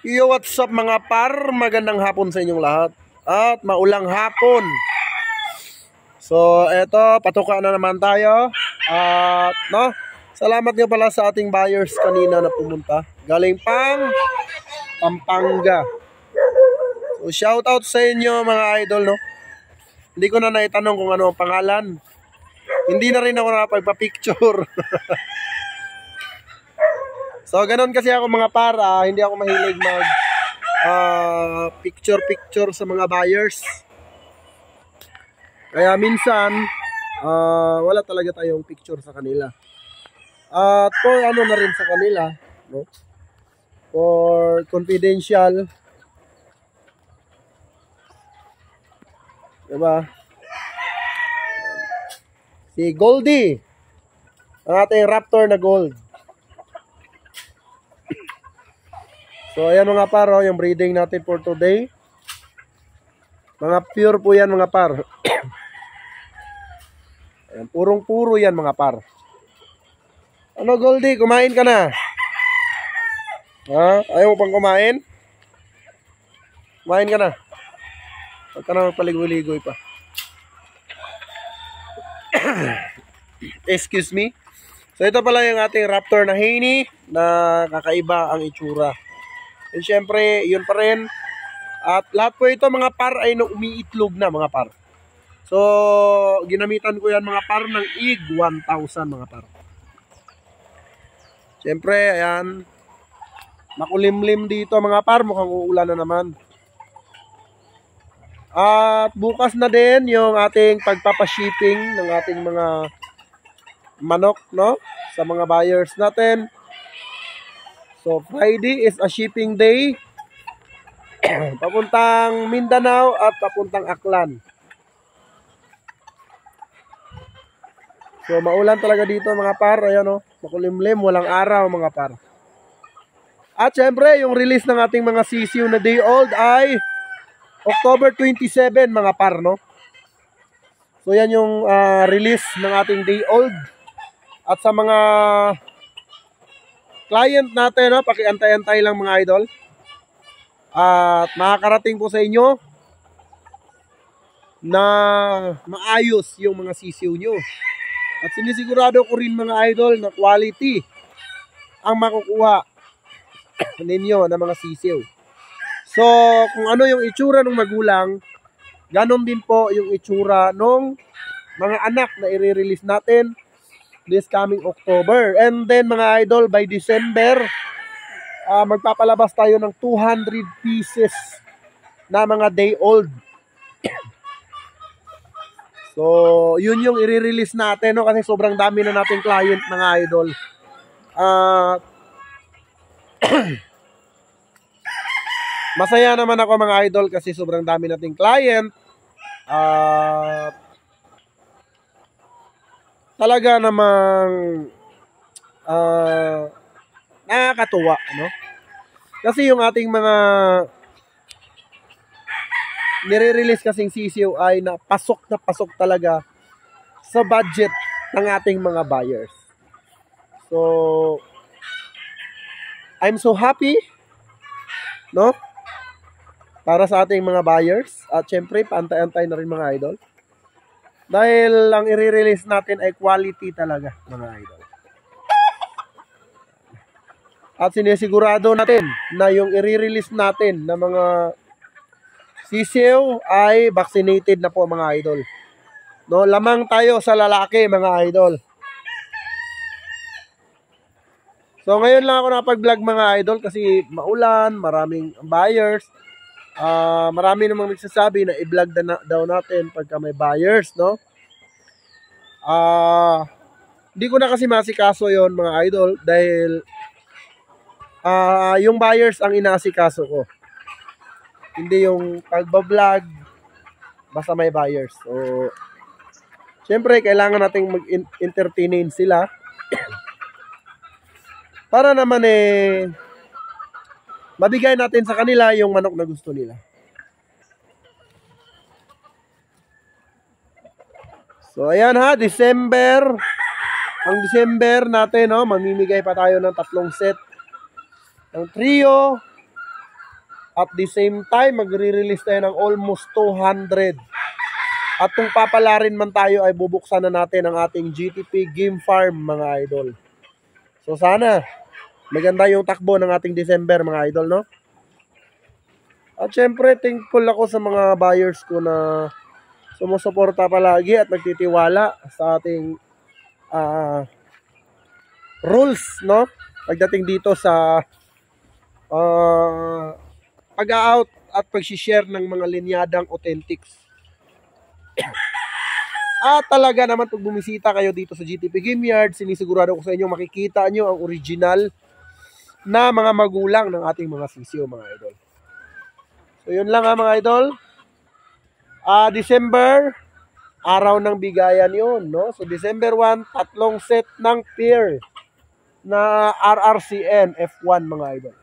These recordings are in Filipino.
Yo, what's up mga par? Magandang hapon sa inyong lahat. At maulang hapon. So, eto, patuka na naman tayo. At, salamat nga pala sa ating buyers kanina na pumunta. Galing pang Pampanga. So, shout out sa inyo mga idol, no? Hindi ko na naitanong kung ano ang pangalan. Hindi na rin ako nakapagpa-picture. So, ganun kasi ako mga para, hindi ako mahilig mag picture sa mga buyers. Kaya minsan, wala talaga tayong picture sa kanila. At for ano na rin sa kanila, no? For confidential. Diba? Si Goldie, ang ating Raptor na gold. So, ayan mga par, yung breeding natin for today. Mga pure po yan mga par. Ayan, purong-puro yan mga par. Ano Goldie, kumain ka na? Ha? Ayaw mo pang kumain? Kumain ka na? Huwag ka na magpaligoy-ligoy pa. Excuse me. So, ito pala yung ating Raptor na Haney na kakaiba ang itsura. And syempre, yun pa rin. At lahat po ito mga par ay umiitlog na mga par. So, ginamitan ko yan mga par ng IG 1000 mga par. Syempre, ayan. Makulimlim dito mga par. Mukhang uulan na naman. At bukas na din yung ating pagpapashipping ng ating mga manok, no? Sa mga buyers natin. So, Friday is a shipping day. Papuntang Mindanao at papuntang Aklan. So, maulan talaga dito mga par. Ayan o, makulimlim, walang araw mga par. At syempre, yung release ng ating mga sisiw na day old ay October 27 mga par, no? So, yan yung release ng ating day old. At sa mga client natin, no, pakiantay-antay lang mga idol. At makakarating po sa inyo na maayos yung mga sisiw nyo. At sinisigurado ko rin mga idol na quality ang makukuha ninyo ng mga sisiw. So, kung ano yung itsura ng magulang, ganon din po yung itsura ng mga anak na i-release natin this coming October. And then mga idol, by December, magpapalabas tayo ng 200 pieces na mga day old. So, yun yung i-release natin, no? Kasi sobrang dami na nating client mga idol. Masaya naman ako mga idol kasi sobrang dami nating client. Talaga namang nakakatuwa, no? Kasi yung ating mga nire-release kasing sisiw ay na pasok talaga sa budget ng ating mga buyers. So, I'm so happy, no? Para sa ating mga buyers. At syempre, paantay-antay na rin mga idol. Dahil ang i-release natin ay quality talaga, mga idol. At sinisigurado natin na yung i-release natin na mga sisiw ay vaccinated na po mga idol. No, lamang tayo sa lalaki mga idol. So ngayon lang ako nakapag-vlog mga idol kasi maulan, maraming buyers. Marami namang nagsasabi na i-vlog daw natin pagka may buyers, no? Hindi ko na kasi masikaso yon mga idol dahil yung buyers ang inaasikaso ko. Hindi yung pagbablog basta may buyers. So, syempre, kailangan nating mag-entertain sila para naman mabigay natin sa kanila yung manok na gusto nila. So, ayan ha, December. Ang December natin, no, mamimigay pa tayo ng 3 set ng trio At the same time, magre-release tayo ng almost 200. At kung papalarin man tayo ay bubuksan na natin ang ating GTP Game Farm mga idol. So sana maganda yung takbo ng ating December mga idol, no? At syempre thankful ako sa mga buyers ko na sumusuporta palagi at nagtitiwala sa ating rules, no? Pagdating dito sa pag-out at pag-share ng mga linyadang authentics. At talaga naman pag bumisita kayo dito sa GTP Game Yard, sinisigurado ko sa inyo makikita nyo ang original na mga magulang ng ating mga sisiyo mga idol. So yun lang mga idol. December, araw ng bigayan yun, no? So December 1, tatlong set ng pair na RRCN F1 mga idol.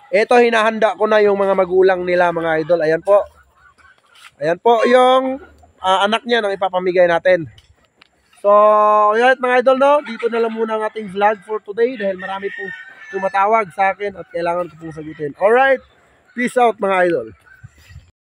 Ito, hinahanda ko na yung mga magulang nila mga idol. Ayan po. Ayan po yung anak niya nang ipapamigay natin. So, ayan mga idol, no? Dito na lang muna ang ating vlog for today dahil marami pong tumatawag sa akin at kailangan ko pong sagutin. Alright, peace out mga idol.